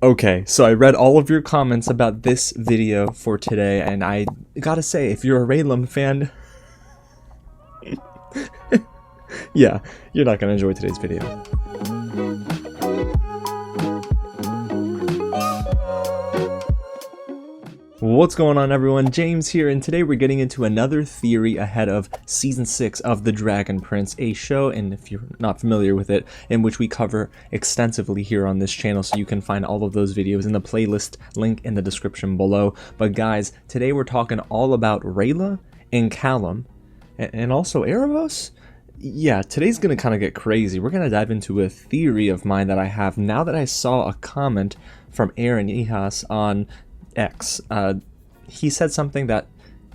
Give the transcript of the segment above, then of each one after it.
Okay, so I read all of your comments about this video for today, and I gotta say, if you're a Rayllum fan, yeah, you're not gonna enjoy today's video. What's going on, everyone? James here, and today we're getting into another theory ahead of Season 6 of The Dragon Prince, a show, and if you're not familiar with it, in which we cover extensively here on this channel, so you can find all of those videos in the playlist link in the description below. But guys, today we're talking all about Rayla and Callum, and also Ehasz? Yeah, today's gonna kind of get crazy. We're gonna dive into a theory of mine that I have now that I saw a comment from Ehasz on X. He said something that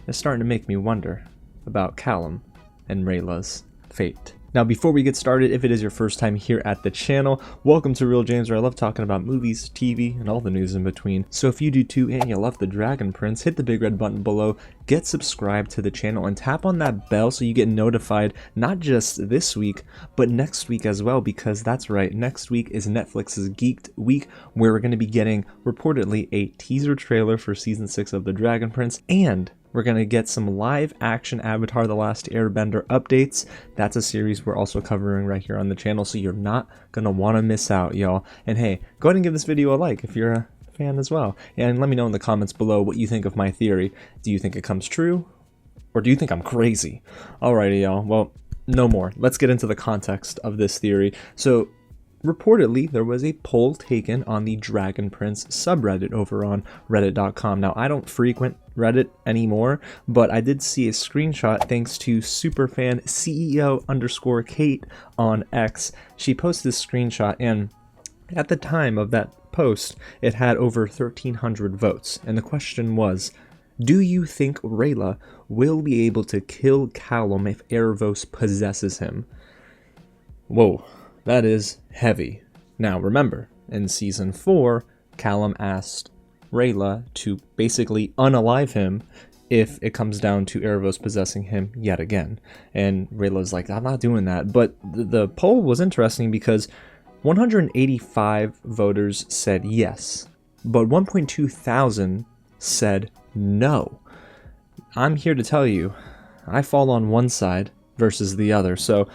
is starting to make me wonder about Callum and Rayla's fate. Now, before we get started, if it is your first time here at the channel, welcome to Real James, where I love talking about movies, TV, and all the news in between. So if you do too and you love The Dragon Prince, hit the big red button below, get subscribed to the channel, and tap on that bell so you get notified not just this week, but next week as well, because that's right, next week is Netflix's Geeked Week, where we're going to be getting, reportedly, a teaser trailer for Season 6 of The Dragon Prince, and we're going to get some live action Avatar: The Last Airbender updates. That's a series we're also covering right here on the channel, so you're not going to want to miss out, y'all. And hey, go ahead and give this video a like if you're a fan as well. And let me know in the comments below what you think of my theory. Do you think it comes true? Or do you think I'm crazy? Alrighty, y'all. Well, no more. Let's get into the context of this theory. So, reportedly, there was a poll taken on the Dragon Prince subreddit over on reddit.com. Now, I don't frequent Reddit anymore, but I did see a screenshot thanks to superfan CEO_Kate on X. She posted this screenshot, and at the time of that post, it had over 1,300 votes. And the question was, do you think Rayla will be able to kill Callum if Ehasz possesses him? Whoa. That is heavy. Now remember, in Season 4, Callum asked Rayla to basically unalive him if it comes down to Ehasz possessing him yet again. And Rayla's like, I'm not doing that. But the poll was interesting because 185 voters said yes, but 1.2 thousand said no. I'm here to tell you, I fall on one side versus the other. So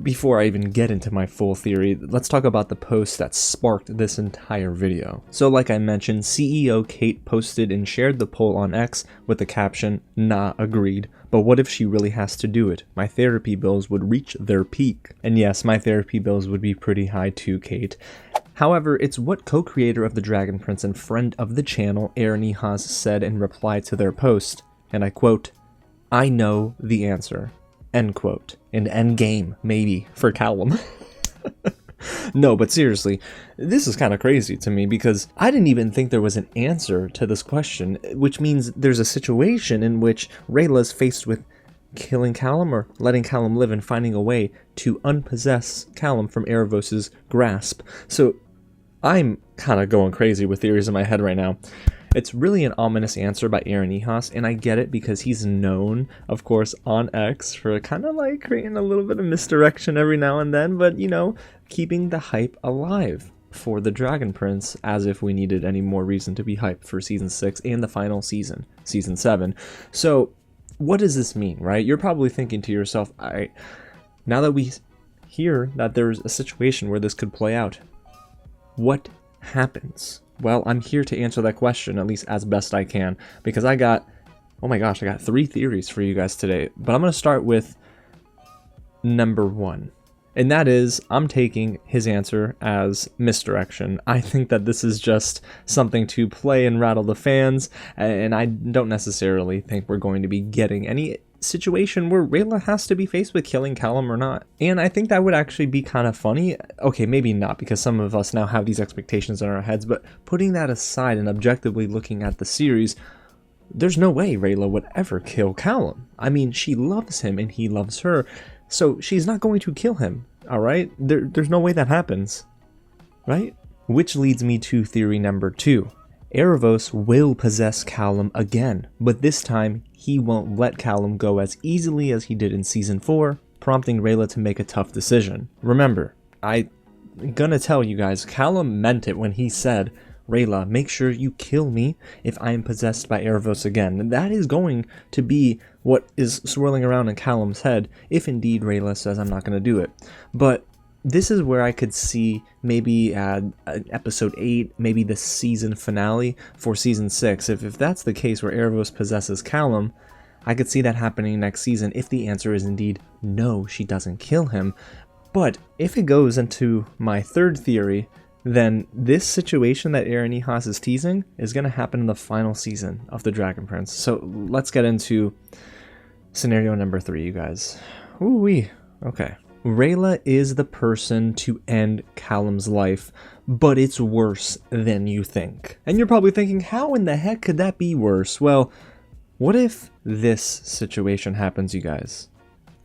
before I even get into my full theory, let's talk about the post that sparked this entire video. So like I mentioned, CEO Kate posted and shared the poll on X with the caption, "Nah, agreed, but what if she really has to do it? My therapy bills would reach their peak." And yes, my therapy bills would be pretty high too, Kate. However, it's what co-creator of The Dragon Prince and friend of the channel, Ehasz, said in reply to their post, and I quote, "I know the answer." End quote. And end game, maybe, for Callum. No, but seriously, this is kind of crazy to me because I didn't even think there was an answer to this question, which means there's a situation in which Rayla's faced with killing Callum or letting Callum live and finding a way to unpossess Callum from Ehasz's grasp. So I'm kind of going crazy with theories in my head right now. It's really an ominous answer by Ehasz, and I get it because he's known, of course, on X for kind of like creating a little bit of misdirection every now and then, but, you know, keeping the hype alive for The Dragon Prince, as if we needed any more reason to be hyped for Season 6 and the final season, Season 7. So, what does this mean, right? You're probably thinking to yourself, now that we hear that there's a situation where this could play out, what happens? Well, I'm here to answer that question, at least as best I can, because I got 3 theories for you guys today. But I'm going to start with number 1. And that is, I'm taking his answer as misdirection. I think that this is just something to play and rattle the fans, and I don't necessarily think we're going to be getting any situation where Rayla has to be faced with killing Callum or not. And I think that would actually be kind of funny. Okay, maybe not, because some of us now have these expectations in our heads, but putting that aside and objectively looking at the series, there's no way Rayla would ever kill Callum. I mean, she loves him and he loves her, so she's not going to kill him, alright? There's no way that happens, right? Which leads me to theory number 2. Ehasz will possess Callum again, but this time he won't let Callum go as easily as he did in Season 4, prompting Rayla to make a tough decision. Remember, I gonna tell you guys, Callum meant it when he said, Rayla, make sure you kill me if I am possessed by Erebos again. And that is going to be what is swirling around in Callum's head, if indeed Rayla says I'm not going to do it. But this is where I could see maybe episode 8, maybe the season finale for season 6. If that's the case where Erebos possesses Callum, I could see that happening next season if the answer is indeed no, she doesn't kill him. But if it goes into my third theory, then this situation that Aaron Ehasz is teasing is going to happen in the final season of The Dragon Prince. So let's get into scenario number 3, you guys. Ooh-wee. Okay. Rayla is the person to end Callum's life, but it's worse than you think. And you're probably thinking, how in the heck could that be worse? Well, what if this situation happens, you guys?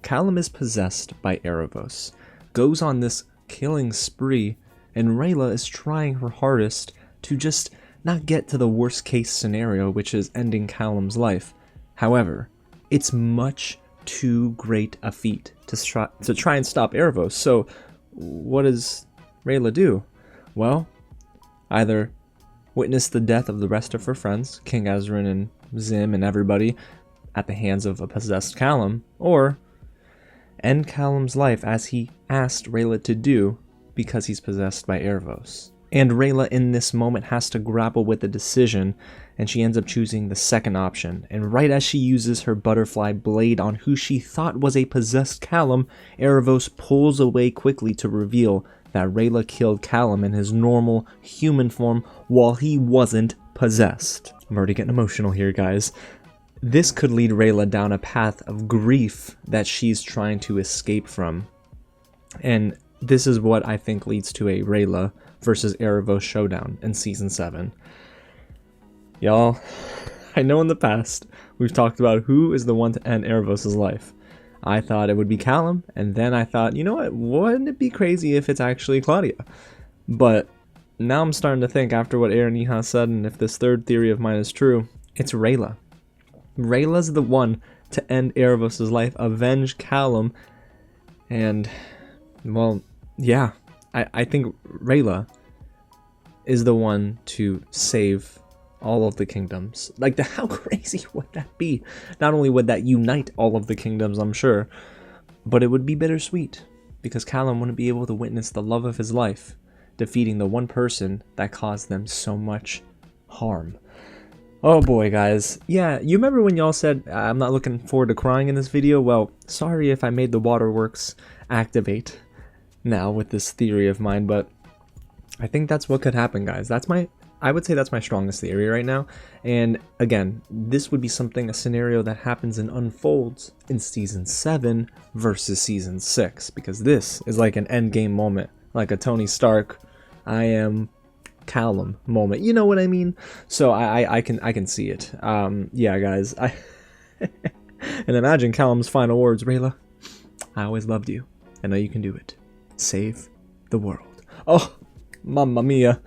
Callum is possessed by Erebos, goes on this killing spree, and Rayla is trying her hardest to just not get to the worst case scenario, which is ending Callum's life. However, it's much too great a feat to try and stop Erebos. So what does Rayla do? Well, either witness the death of the rest of her friends, King Ezrin and Zim and everybody, at the hands of a possessed Callum, or end Callum's life as he asked Rayla to do, because he's possessed by Erebos. And Rayla in this moment has to grapple with the decision, and she ends up choosing the second option. And right as she uses her butterfly blade on who she thought was a possessed Callum, Erebos pulls away quickly to reveal that Rayla killed Callum in his normal human form while he wasn't possessed. I'm already getting emotional here, guys. This could lead Rayla down a path of grief that she's trying to escape from. And this is what I think leads to a Rayla versus Erebos showdown in Season 7. Y'all, I know in the past we've talked about who is the one to end Erebos' life. I thought it would be Callum, and then I thought, you know what, wouldn't it be crazy if it's actually Claudia? But now I'm starting to think, after what Aaron Ehasz said, and if this third theory of mine is true, it's Rayla. Rayla's the one to end Erebos' life, avenge Callum, and, well, yeah, I think Rayla is the one to save all of the kingdoms. Like, how crazy would that be? Not only would that unite all of the kingdoms, I'm sure, but it would be bittersweet, because Callum wouldn't be able to witness the love of his life defeating the one person that caused them so much harm. Oh boy, guys. Yeah, you remember when y'all said, I'm not looking forward to crying in this video? Well, sorry if I made the waterworks activate now with this theory of mine, but I think that's what could happen, guys. I would say that's my strongest theory right now. And again, this would be a scenario that happens and unfolds in Season 7 versus Season 6, because this is like an endgame moment, like a Tony Stark, I am Callum moment. You know what I mean? So I can see it. Yeah, guys. And imagine Callum's final words, Rayla, I always loved you. I know you can do it. Save the world. Oh, mamma mia.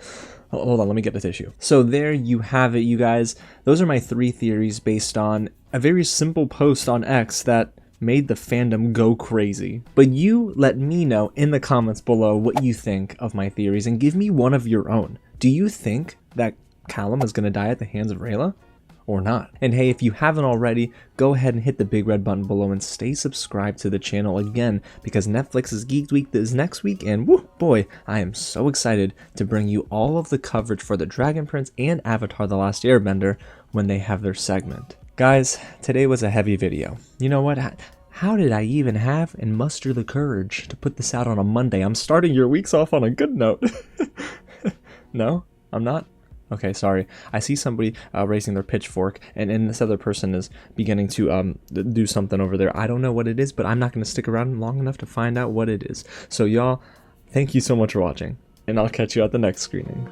Oh, hold on, let me get the tissue. So there you have it, you guys. Those are my 3 theories based on a very simple post on X that made the fandom go crazy. But you let me know in the comments below what you think of my theories, and give me one of your own. Do you think that Callum is going to die at the hands of Rayla? Or not? And hey, if you haven't already, go ahead and hit the big red button below and stay subscribed to the channel again, because Netflix's Geek Week is next week, and woo, boy, I am so excited to bring you all of the coverage for The Dragon Prince and Avatar: The Last Airbender when they have their segment. Guys, today was a heavy video. You know what? How did I even have and muster the courage to put this out on a Monday? I'm starting your weeks off on a good note. No, I'm not? Okay, sorry. I see somebody raising their pitchfork, and this other person is beginning to do something over there. I don't know what it is, but I'm not going to stick around long enough to find out what it is. So y'all, thank you so much for watching, and I'll catch you at the next screening.